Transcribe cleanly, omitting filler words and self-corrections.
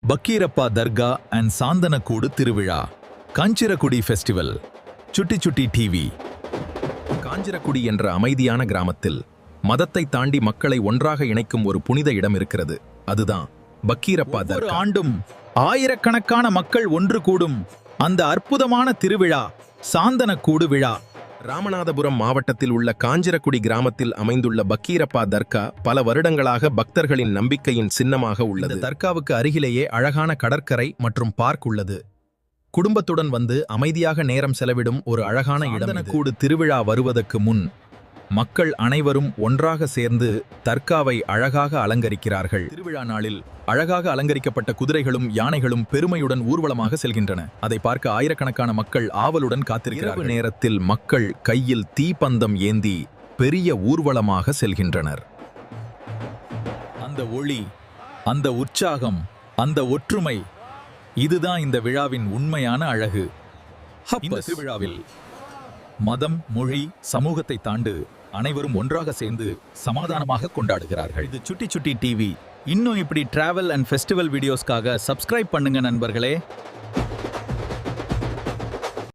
பக்கீரப்பா தர்கா and சாந்தனக்கூடு திருவிழா, Kanjirakudi festival. சுட்டி சுட்டி டிவி. காஞ்சிரக்குடி என்ற அமைதியான கிராமத்தில் மதத்தை தாண்டி மக்களை ஒன்றாக இணைக்கும் ஒரு புனித இடம் இருக்கிறது. அதுதான் பக்கீரப்பா தர்கா. ஆண்டும் ஆயிரக்கணக்கான மக்கள் ஒன்று கூடும் அந்த அற்புதமான திருவிழா சாந்தனக்கூடு விழா. ராமநாதபுரம் மாவட்டத்தில் உள்ள காஞ்சிரக்குடி கிராமத்தில் அமைந்துள்ள பக்கீரப்பா தர்கா பல வருடங்களாக பக்தர்களின் நம்பிக்கையின் சின்னமாக உள்ளது. தர்காவுக்கு அருகிலேயே அழகான கடற்கரை மற்றும் பார்க் உள்ளது. குடும்பத்துடன் வந்து அமைதியாக நேரம் செலவிடும் ஒரு அழகான இடம். சாந்தனக்கூடு திருவிழா வருவதற்கு முன் மக்கள் அனைவரும் ஒன்றாக சேர்ந்து தர்காவை அழகாக அலங்கரிக்கிறார்கள். திருவிழா நாளில் அழகாக அலங்கரிக்கப்பட்ட குதிரைகளும் யானைகளும் பெருமையுடன் ஊர்வலமாக செல்கின்றன. அதை பார்க்க ஆயிரக்கணக்கான மக்கள் ஆவலுடன் காத்திருக்கிறார்கள். நேரத்தில் மக்கள் கையில் தீப்பந்தம் ஏந்தி பெரிய ஊர்வலமாக செல்கின்றனர். அந்த ஒளி, அந்த உற்சாகம், அந்த ஒற்றுமை, இதுதான் இந்த விழாவின் உண்மையான அழகு. இந்த திருவிழாவில் மதம், மொழி, சமூகத்தை தாண்டு அனைவரும் ஒன்றாக சேர்ந்து சமாதானமாக கொண்டாடுகிறார்கள். இது சுட்டி சுட்டி டிவி. இன்னும் இப்படி டிராவல் அண்ட் ஃபெஸ்டிவல் வீடியோஸ்க்காக சப்ஸ்கிரைப் பண்ணுங்க நண்பர்களே.